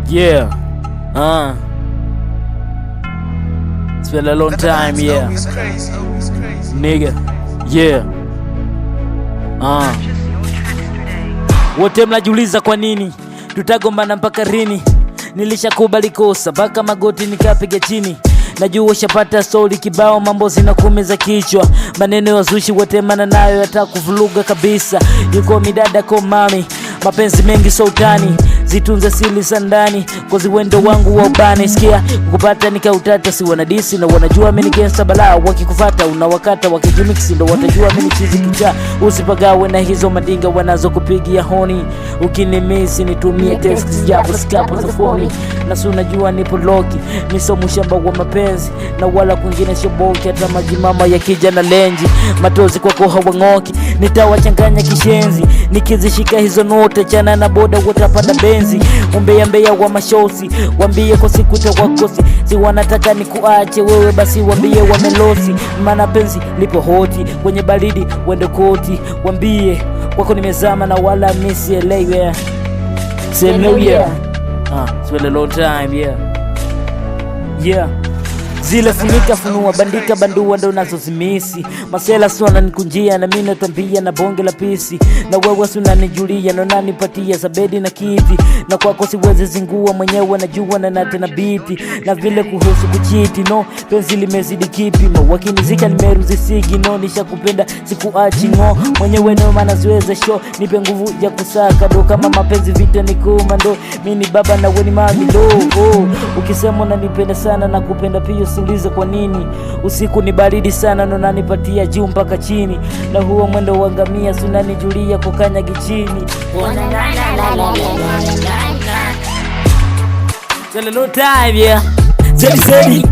Yeah. It's been a long time, yeah. Nigga. Yeah. Wote mnajiuliza kwa nini tutagombana mpaka rini? Nilishakubali kosa mpaka magoti nikapiga chini. Najua ushapata stori kibao, mambo zinakuumiza kichwa. Maneno ya zushi wote mana nayo yatakuvuluga kabisa. Yuko midada kwa mami, mapenzi mengi sultani, zitunze sili za ndani, kozi wendo wangu wa ubani. Sikia kukupata nikautata, si wanadisi na wanajua mimi ni gangsta balaa. Wakikufata unawakata, wakijimix ndo watajua mimi chizi kicha. Usipagawe na hizo madinga wanazokupigia honi. Ukinimisi nitumie text japo skapo za phone. Na si unajua nipo loki, miso mshamba wa mapenzi na wala kwingine sio boki. Hata maji mama ya kijana lenji, matozi kwako hawang'oki. Nitawachanganya kishenzi nikizishika hizo note, chana na boda watapanda benzi. Umbea wa mashosi, wambie kwa siku tawakosi. Si wanataka nikuache wewe, basi wambie wamelosi. Maana penzi lipo hoti, kwenye baridi wende koti. Wambie wako nimezama na wala misielewe. Say no yeah. It's been a long time, yeah. Yeah. Zile funika funua bandika bandua ndo nazo zimisi. Masela sona nikunjia na mimi natambia na bonge la pisi. Na wewe suna nijulia na unanipatia sabedi na kiti. Na kwako siwezi zingua mwenyewe najua na nate na biti. Na vile kuhusu kuchiti no, penzi limezidi kipimo. Wakinizika nimeruzi sigi no, nishakupenda sikuachi ngo. Mwenyewe no maana siweze show, nipe nguvu ya kusaka do. Kama mapenzi vita ni komando, mimi ni baba na wewe ni mami do. Ukisema unanipenda sana na kupenda pia usiulize kwa nini. Usiku ni baridi sana na unanipatia juu mpaka chini. Na huo mwendo wa ngamia sunanijulia kukanya gichini. Tell a long time, yeah. Zedi.